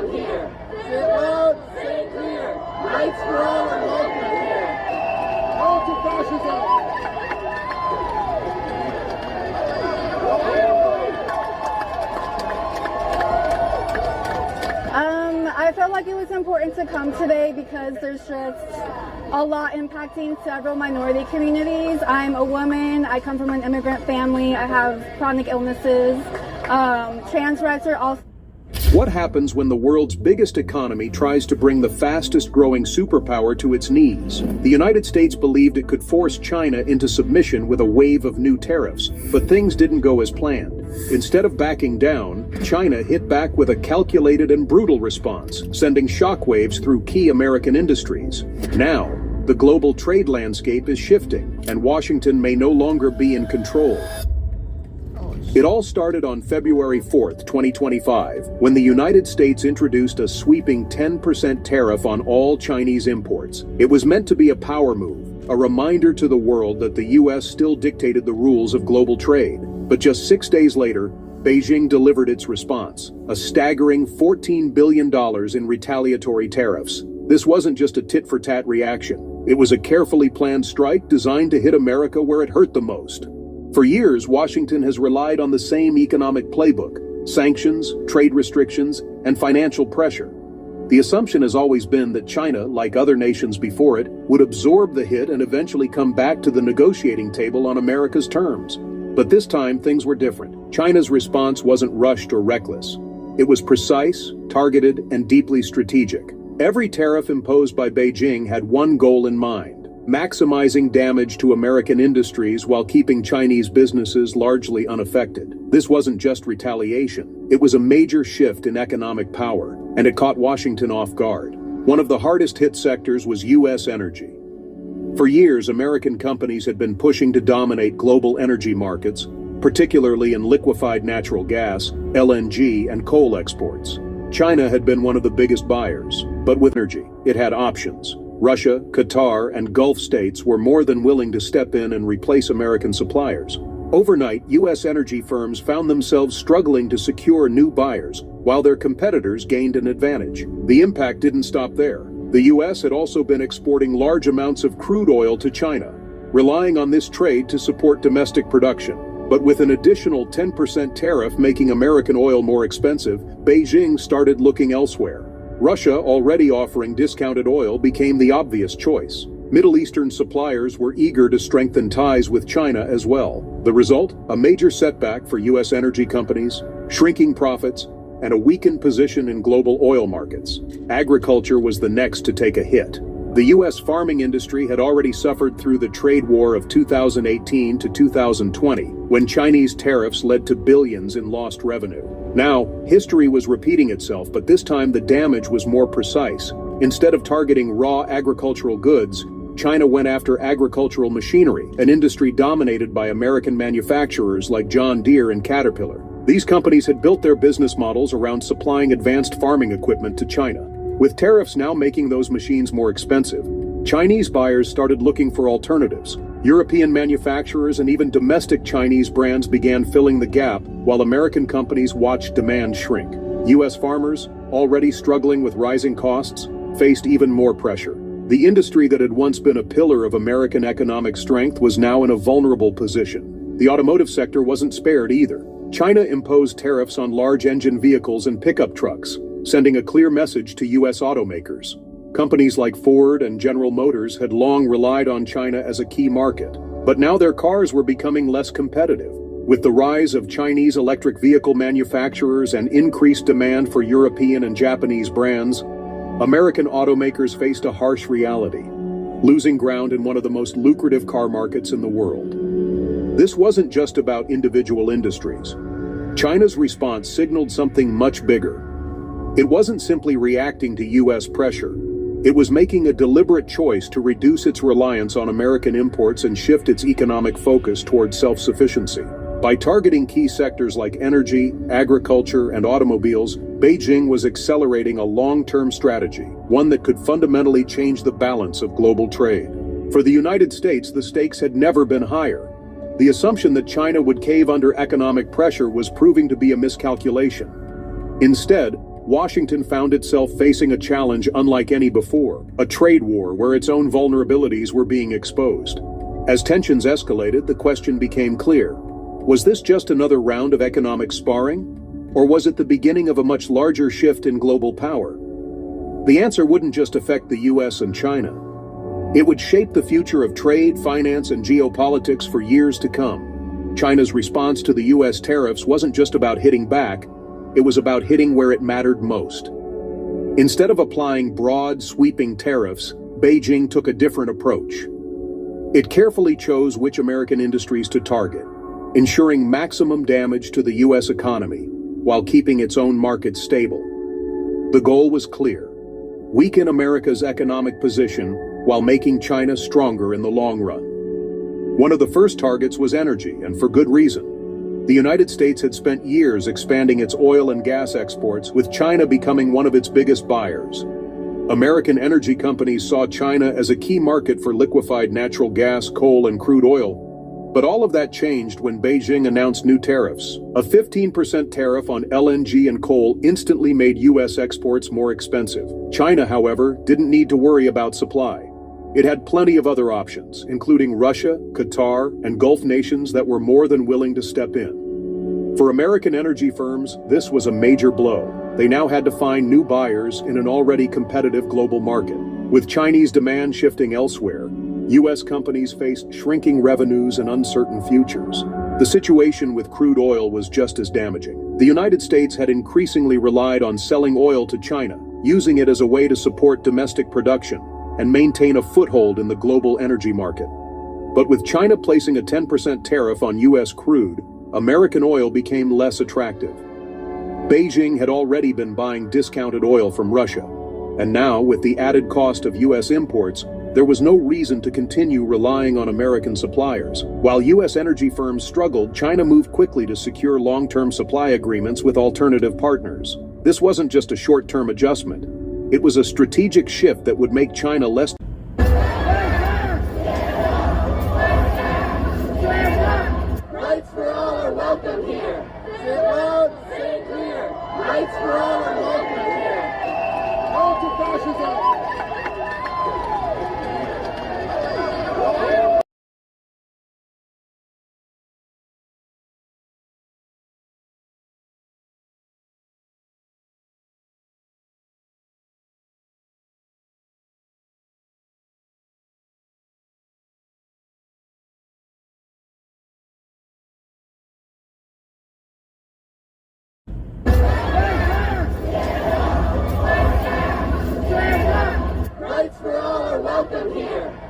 welcome here. Say it loud, say it clear. Rights for all are welcome here. No to fascism. I felt like it was important to come today because there's just a lot impacting several minority communities. I'm a woman, I come from an immigrant family, I have chronic illnesses, trans rights are also... What happens when the world's biggest economy tries to bring the fastest growing superpower to its knees? The United States believed it could force China into submission with a wave of new tariffs, but things didn't go as planned. Instead of backing down, China hit back with a calculated and brutal response, sending shockwaves through key American industries. Now, the global trade landscape is shifting, and Washington may no longer be in control. It all started on February 4th, 2025, when the United States introduced a sweeping 10% tariff on all Chinese imports. It was meant to be a power move, a reminder to the world that the U.S. still dictated the rules of global trade. But just 6 days later, Beijing delivered its response, a staggering $14 billion in retaliatory tariffs. This wasn't just a tit-for-tat reaction. It was a carefully planned strike designed to hit America where it hurt the most. For years, Washington has relied on the same economic playbook: sanctions, trade restrictions, and financial pressure. The assumption has always been that China, like other nations before it, would absorb the hit and eventually come back to the negotiating table on America's terms. But this time, things were different. China's response wasn't rushed or reckless. It was precise, targeted, and deeply strategic. Every tariff imposed by Beijing had one goal in mind: maximizing damage to American industries while keeping Chinese businesses largely unaffected. This wasn't just retaliation. It was a major shift in economic power, and it caught Washington off guard. One of the hardest hit sectors was U.S. energy. For years, American companies had been pushing to dominate global energy markets, particularly in liquefied natural gas, LNG, and coal exports. China had been one of the biggest buyers, but with energy, it had options. Russia, Qatar, and Gulf states were more than willing to step in and replace American suppliers. Overnight, U.S. energy firms found themselves struggling to secure new buyers, while their competitors gained an advantage. The impact didn't stop there. The U.S. had also been exporting large amounts of crude oil to China, relying on this trade to support domestic production. But with an additional 10% tariff making American oil more expensive, Beijing started looking elsewhere. Russia, already offering discounted oil, became the obvious choice. Middle Eastern suppliers were eager to strengthen ties with China as well. The result? A major setback for U.S. energy companies, shrinking profits, and a weakened position in global oil markets. Agriculture was the next to take a hit. The U.S. farming industry had already suffered through the trade war of 2018 to 2020, when Chinese tariffs led to billions in lost revenue. Now, history was repeating itself, but this time the damage was more precise. Instead of targeting raw agricultural goods, China went after agricultural machinery, an industry dominated by American manufacturers like John Deere and Caterpillar. These companies had built their business models around supplying advanced farming equipment to China. With tariffs now making those machines more expensive, Chinese buyers started looking for alternatives. European manufacturers and even domestic Chinese brands began filling the gap, while American companies watched demand shrink. U.S. farmers, already struggling with rising costs, faced even more pressure. The industry that had once been a pillar of American economic strength was now in a vulnerable position. The automotive sector wasn't spared either. China imposed tariffs on large engine vehicles and pickup trucks, sending a clear message to U.S. automakers. Companies like Ford and General Motors had long relied on China as a key market, but now their cars were becoming less competitive. With the rise of Chinese electric vehicle manufacturers and increased demand for European and Japanese brands, American automakers faced a harsh reality: losing ground in one of the most lucrative car markets in the world. This wasn't just about individual industries. China's response signaled something much bigger. It wasn't simply reacting to U.S. pressure. It was making a deliberate choice to reduce its reliance on American imports and shift its economic focus towards self-sufficiency. By targeting key sectors like energy, agriculture, and automobiles, Beijing was accelerating a long-term strategy, one that could fundamentally change the balance of global trade. For the United States, the stakes had never been higher. The assumption that China would cave under economic pressure was proving to be a miscalculation. Instead, Washington found itself facing a challenge unlike any before, a trade war where its own vulnerabilities were being exposed. As tensions escalated, the question became clear. Was this just another round of economic sparring? Or was it the beginning of a much larger shift in global power? The answer wouldn't just affect the US and China. It would shape the future of trade, finance, and geopolitics for years to come. China's response to the US tariffs wasn't just about hitting back, it was about hitting where it mattered most. Instead of applying broad, sweeping tariffs, Beijing took a different approach. It carefully chose which American industries to target, ensuring maximum damage to the US economy, while keeping its own market stable. The goal was clear: weaken America's economic position while making China stronger in the long run. One of the first targets was energy, and for good reason. The United States had spent years expanding its oil and gas exports, with China becoming one of its biggest buyers. American energy companies saw China as a key market for liquefied natural gas, coal, and crude oil. But all of that changed when Beijing announced new tariffs. A 15% tariff on LNG and coal instantly made US exports more expensive. China, however, didn't need to worry about supply. It had plenty of other options, including Russia, Qatar, and Gulf nations that were more than willing to step in. For American energy firms, this was a major blow. They now had to find new buyers in an already competitive global market. With Chinese demand shifting elsewhere, US companies faced shrinking revenues and uncertain futures. The situation with crude oil was just as damaging. The United States had increasingly relied on selling oil to China, using it as a way to support domestic production and maintain a foothold in the global energy market. But with China placing a 10% tariff on US crude, American oil became less attractive. Beijing had already been buying discounted oil from Russia, and now, with the added cost of US imports, there was no reason to continue relying on American suppliers. While US energy firms struggled, China moved quickly to secure long-term supply agreements with alternative partners. This wasn't just a short-term adjustment. It was a strategic shift that would make China less. Rights for all are welcome here. Say it loud, say it clear. Rights for all are welcome here. No to fascism. Rights for all are welcome here.